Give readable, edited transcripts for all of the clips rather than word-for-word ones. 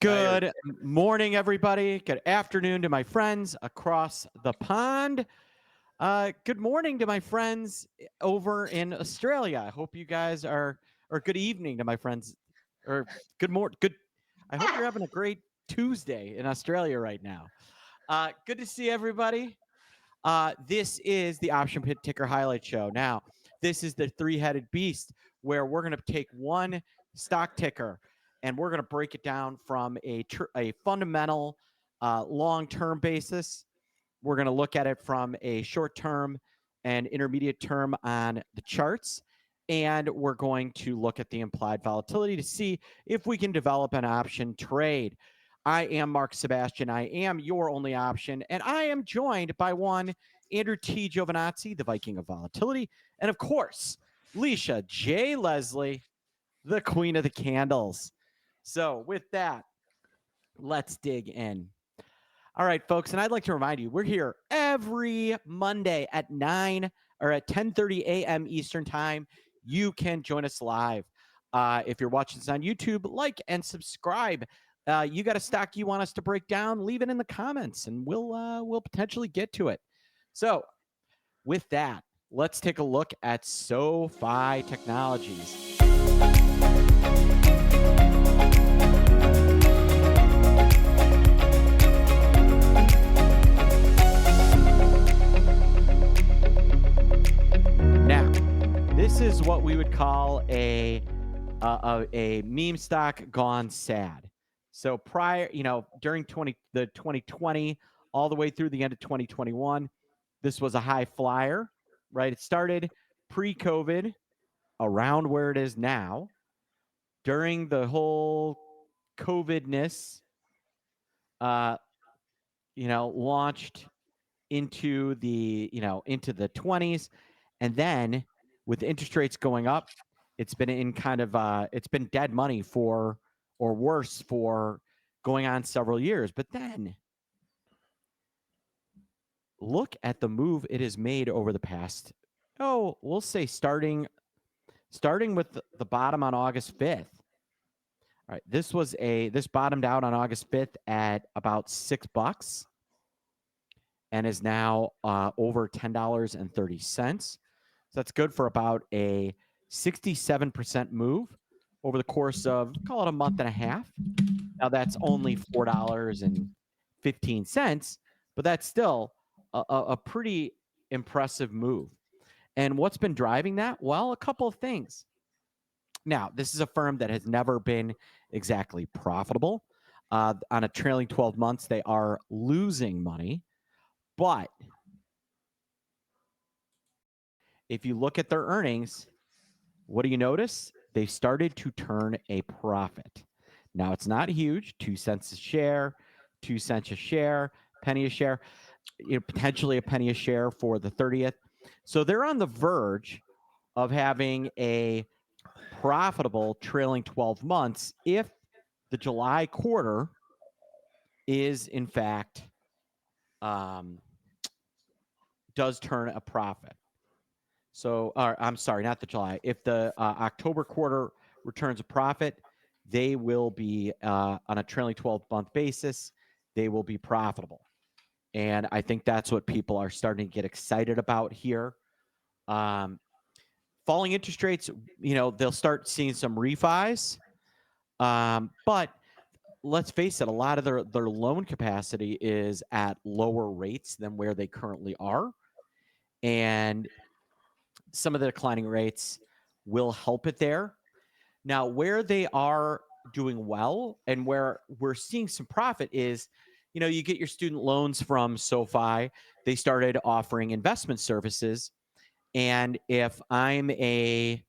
Good morning, everybody. Good afternoon to my friends across the pond. Good morning to my friends over in Australia. I hope you guys or good evening to my friends, or good morning. Good. I hope you're having a great Tuesday in Australia right now. Good to see everybody. This is the Option Pit Ticker Highlight Show. Now, this is the three-headed beast where we're going to take one stock ticker and we're going to break it down from a fundamental long-term basis. We're going to look at it from a short-term and intermediate term on the charts. And we're going to look at the implied volatility to see if we can develop an option trade. I am Mark Sebastian. I am your only option. And I am joined by one Andrew T. Giovinazzi, the Viking of Volatility. And of course, Leisha J. Leslie, the Queen of the Candles. So with that, let's dig in. All right, folks, and I'd like to remind you, we're here every Monday at 9 or at 10:30 a.m. Eastern Time. You can join us live. If you're watching this on YouTube, like and subscribe. You got a stock you want us to break down, leave it in the comments, and we'll potentially get to it. So, with that, let's take a look at Sofi Technologies. Now, this is what we would call a meme stock gone sad. So prior, during the 2020 all the way through the end of 2021, this was a high flyer, right? It started pre-COVID around where it is now. During the whole COVID-ness, launched into the 20s, and then with interest rates going up, it's been in kind of it's been dead money for, or worse, for going on several years. But then look at the move it has made over the past, we'll say starting with the bottom on August 5th. All right, this bottomed out on August 5th at about $6 and is now over $10.30. So that's good for about a 67% move over the course of, call it a month and a half. Now that's only $4.15, but that's still a pretty impressive move. And what's been driving that? Well, a couple of things. Now, this is a firm that has never been exactly profitable. On a trailing 12 months, they are losing money. But if you look at their earnings, what do you notice? They started to turn a profit. Now, it's not huge, 2 cents a share, 2 cents a share, penny a share, potentially a penny a share for the 30th. So they're on the verge of having a profitable trailing 12 months if the July quarter is, in fact, does turn a profit. So, I'm sorry, not the July. If the October quarter returns a profit, they will be on a trailing 12-month basis, they will be profitable. And I think that's what people are starting to get excited about here. Falling interest rates, they'll start seeing some refis. But let's face it, a lot of their loan capacity is at lower rates than where they currently are. And some of the declining rates will help it there. Now, where they are doing well and where we're seeing some profit is, you get your student loans from SoFi. They started offering investment services. And if I'm a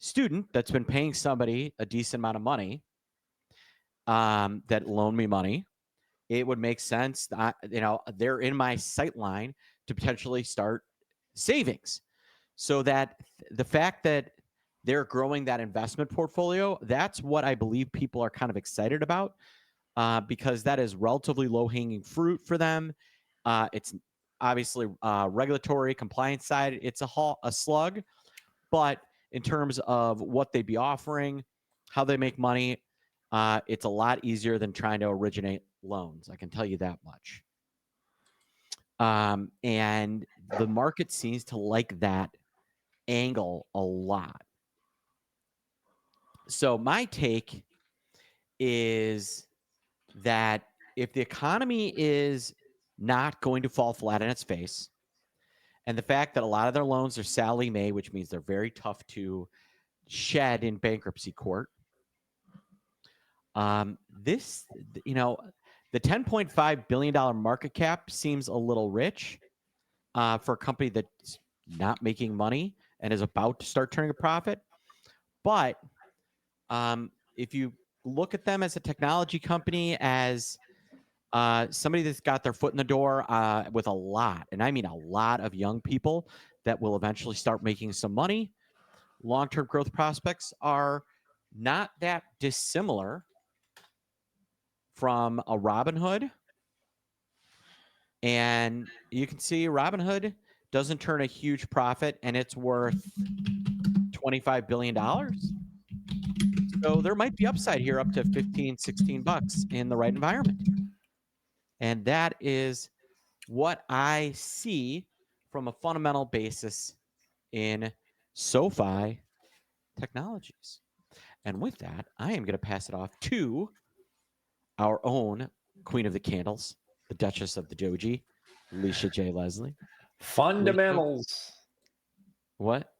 student that's been paying somebody a decent amount of money that loan me money, it would make sense that, they're in my sight line to potentially start savings. So that the fact that they're growing that investment portfolio, that's what I believe people are kind of excited about, because that is relatively low-hanging fruit for them. It's obviously regulatory compliance side, it's a slug, but in terms of what they'd be offering, how they make money, it's a lot easier than trying to originate loans. I can tell you that much. And the market seems to like that angle a lot. So my take is that if the economy is not going to fall flat on its face, and the fact that a lot of their loans are Sallie Mae, which means they're very tough to shed in bankruptcy court. This, the $10.5 billion market cap seems a little rich for a company that's not making money and is about to start turning a profit. But if you look at them as a technology company, as somebody that's got their foot in the door with a lot, and I mean a lot of young people that will eventually start making some money, long-term growth prospects are not that dissimilar from a Robinhood. And you can see Robinhood doesn't turn a huge profit, and it's worth $25 billion. So there might be upside here up to 15, 16 bucks in the right environment. And that is what I see from a fundamental basis in SoFi Technologies. And with that, I am going to pass it off to our own Queen of the Candles, the Duchess of the Doji, Alicia J. Leslie. Fundamentals. Alicia, what?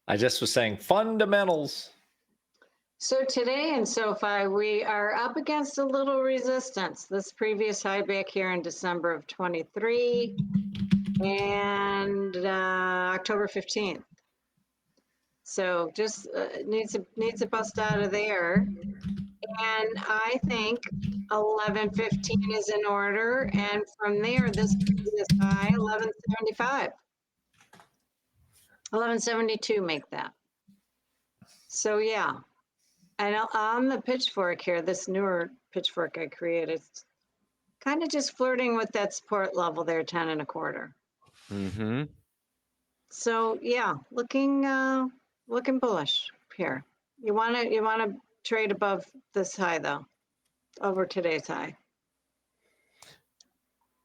I just was saying fundamentals. So today in SoFi, we are up against a little resistance. This previous high back here in December of 23 and October 15th. So just needs a bust out of there. And I think 1115 is in order. And from there, this previous high, 1175. 1172 make that. So yeah. And on the pitchfork here, this newer pitchfork I created, kind of just flirting with that support level there, 10 and a quarter. Mm-hmm. So yeah, looking bullish here. You wanna trade above this high though, over today's high.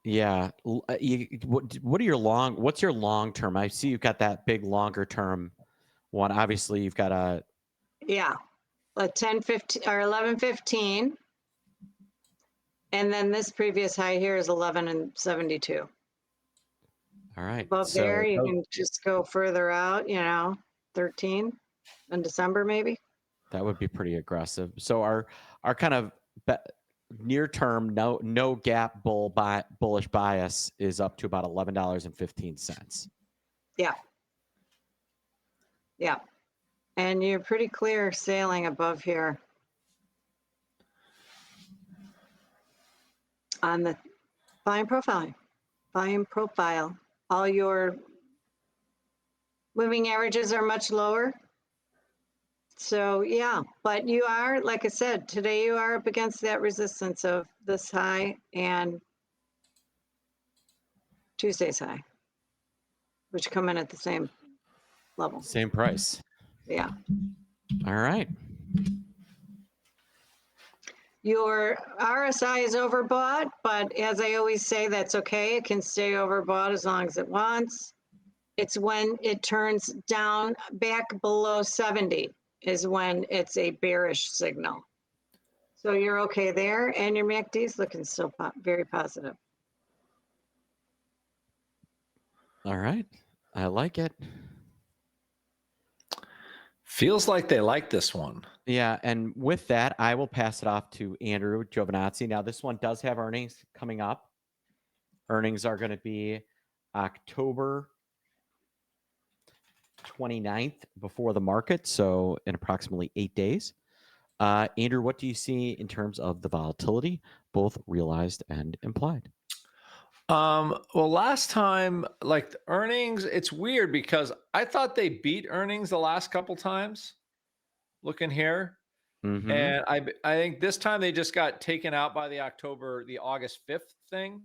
Yeah. What's your long term? I see you've got that big longer term one. Obviously, you've got a. Yeah, a 10.15 or 11.15. And then this previous high here is 11.72. All right. Above there, you can just go further out, 13 in December maybe. That would be pretty aggressive. So our kind of near term no gap bullish bias is up to about $11.15. Yeah. Yeah. And you're pretty clear sailing above here on the volume profile. All your moving averages are much lower. So yeah, but you are, like I said, today you are up against that resistance of this high and Tuesday's high, which come in at the same level. Same price. Yeah. All right. Your RSI is overbought, but as I always say, that's okay. It can stay overbought as long as it wants. It's when it turns down back below 70 is when it's a bearish signal. So you're okay there, and your MACD is looking still very positive. All right. I like it. Feels like they like this one. Yeah, and with that, I will pass it off to Andrew Giovinazzi. Now, this one does have earnings coming up. Earnings are going to be October 29th before the market, so in approximately 8 days. Andrew, what do you see in terms of the volatility, both realized and implied? Well, last time, like the earnings, it's weird because I thought they beat earnings the last couple times. Looking here, and I think this time they just got taken out by the August 5th thing.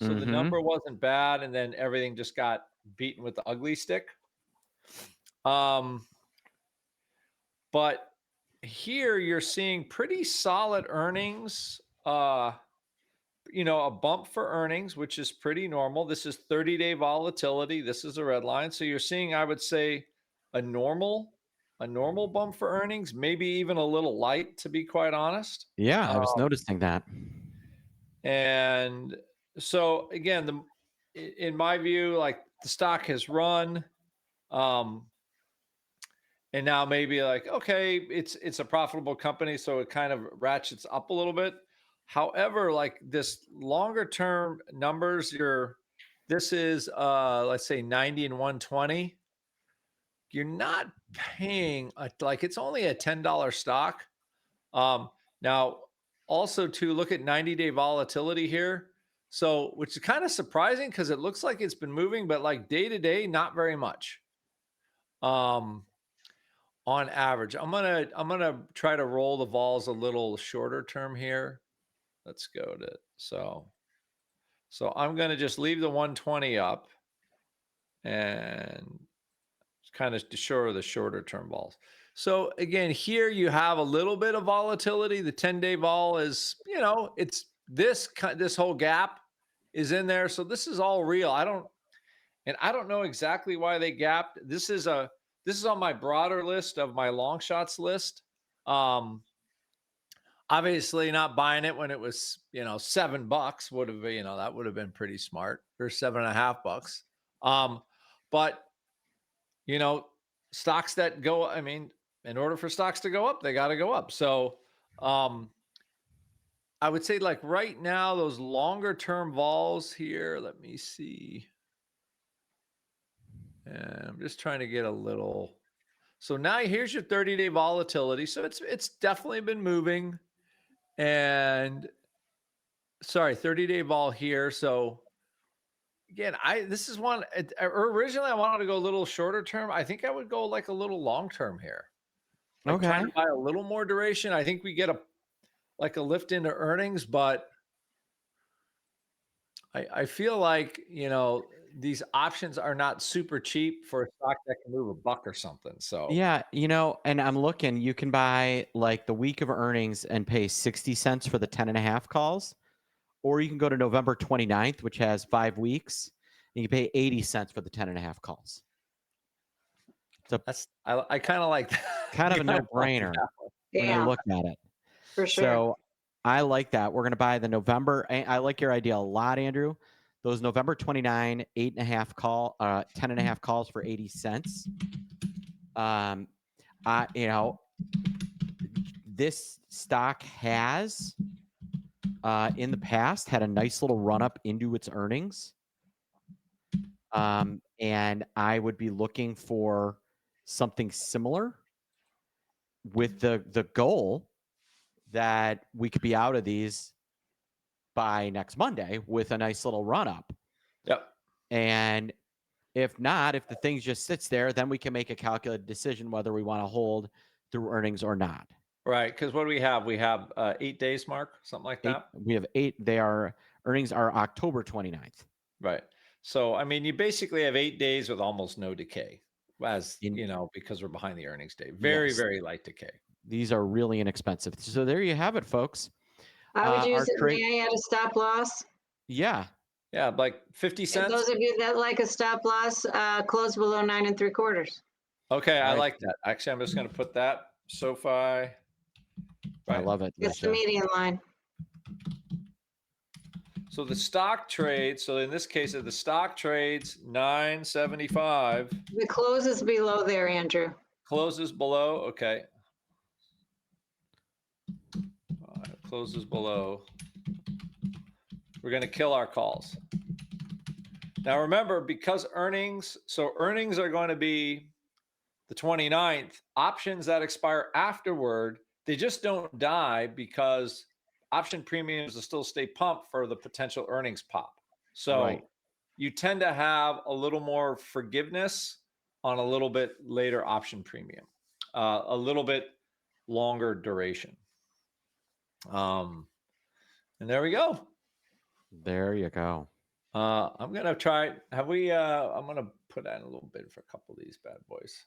So the number wasn't bad, and then everything just got beaten with the ugly stick. But here you're seeing pretty solid earnings. A bump for earnings, which is pretty normal. This is 30-day volatility. This is a red line. So you're seeing, I would say, a normal bump for earnings, maybe even a little light, to be quite honest. Yeah, I was noticing that. And so again, in my view, like the stock has run, and now maybe like, okay, it's a profitable company, so it kind of ratchets up a little bit. However, like this longer term numbers, this is let's say 90 and 120. You're not paying like it's only a $10 stock. Now also to look at 90-day volatility here. So, which is kind of surprising because it looks like it's been moving, but like day to day, not very much. On average, I'm gonna try to roll the vols a little shorter term here. Let's go to so I'm gonna just leave the 120 up and kind of to show the shorter term vols. So again, here you have a little bit of volatility. The 10-day vol is, it's this whole gap is in there. So this is all real. I don't know exactly why they gapped. This is on my broader list of my long shots list. Obviously not buying it when it was, $7 would have been, that would have been pretty smart, or $7.50. But stocks that go, I mean, in order for stocks to go up, they got to go up. So, I would say like right now, those longer term vols here, let me see. And I'm just trying to get a little. So now here's your 30-day volatility. So it's definitely been moving. And sorry, 30-day vol here. So again, this is one originally I wanted to go a little shorter term. I think I would go like a little long term here. Like trying to buy a little more duration. I think we get a lift into earnings, but I feel like, these options are not super cheap for a stock that can move $1 or something. So Yeah, and I'm looking, you can buy like the week of earnings and pay 60 cents for the 10.5 calls, or you can go to November 29th, which has 5 weeks, and you pay 80 cents for the 10.5 calls. I kind of like that. Kind of a no-brainer when you look at it. For sure. So I like that. We're going to buy the November. I like your idea a lot, Andrew. Those November 29, 10.5 calls for 80 cents. This stock has in the past had a nice little run up into its earnings. And I would be looking for something similar with the goal that we could be out of these by next Monday with a nice little run up. Yep. And if not, if the thing just sits there, then we can make a calculated decision whether we want to hold through earnings or not. Right. Because what do we have? We have 8 days, Mark, something like that. We have 8. Earnings are October 29th. Right. So, I mean, you basically have 8 days with almost no decay, because we're behind the earnings day. Very, very light decay. These are really inexpensive. So there you have it, folks. I would use it. May I add a stop loss? Yeah. Yeah, like 50 cents. And those of you that like a stop loss, close below 9 3/4. Okay, I like that. Actually, I'm just going to put that Sofi. Right. I love it. It's the median line. So the stock trades. So in this case, the stock trades 975. The close is below there, Andrew. Closes below. Okay. Closes below. We're going to kill our calls. Now remember, because earnings are going to be the 29th, options that expire afterward, they just don't die because option premiums will still stay pumped for the potential earnings pop. So you tend to have a little more forgiveness on a little bit later option premium, a little bit longer duration. And there we go. There you go. I'm gonna try. I'm gonna put in a little bit for a couple of these bad boys.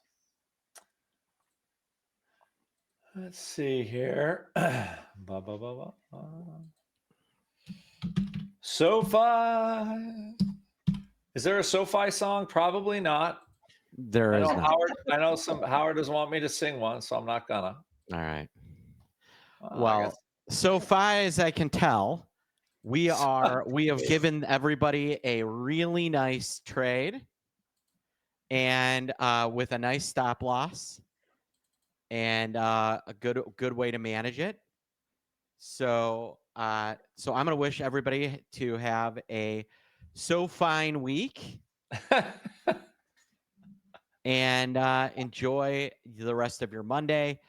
Let's see here. SoFi. Is there a SoFi song? Probably not. There I is know not. Howard. I know Howard doesn't want me to sing one, so I'm not gonna. All right. I Well, guess. so far as I can tell, we have given everybody a really nice trade, and with a nice stop loss, and a good way to manage it. So so I'm gonna wish everybody to have a so fine week and enjoy the rest of your Monday.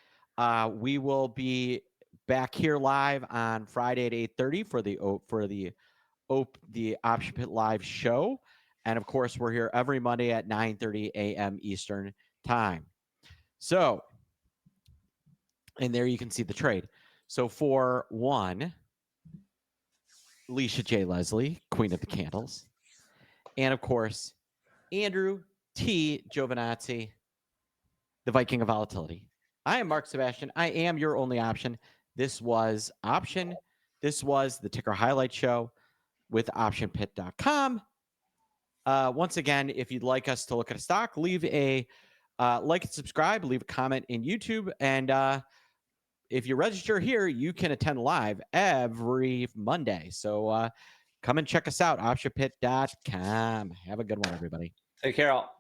We will be back here live on Friday at 8:30 for the Option Pit Live show, and of course we're here every Monday at 9:30 a.m. Eastern time. So, and there you can see the trade. So for one, Alicia J. Leslie, Queen of the Candles, and of course Andrew T. Giovinazzi, the Viking of Volatility. I am Mark Sebastian. I am your only option. This was Option. This was the Ticker Highlight Show with OptionPit.com. Once again, if you'd like us to look at a stock, leave a like and subscribe, leave a comment in YouTube. And if you register here, you can attend live every Monday. So come and check us out, OptionPit.com. Have a good one, everybody. Take care, all.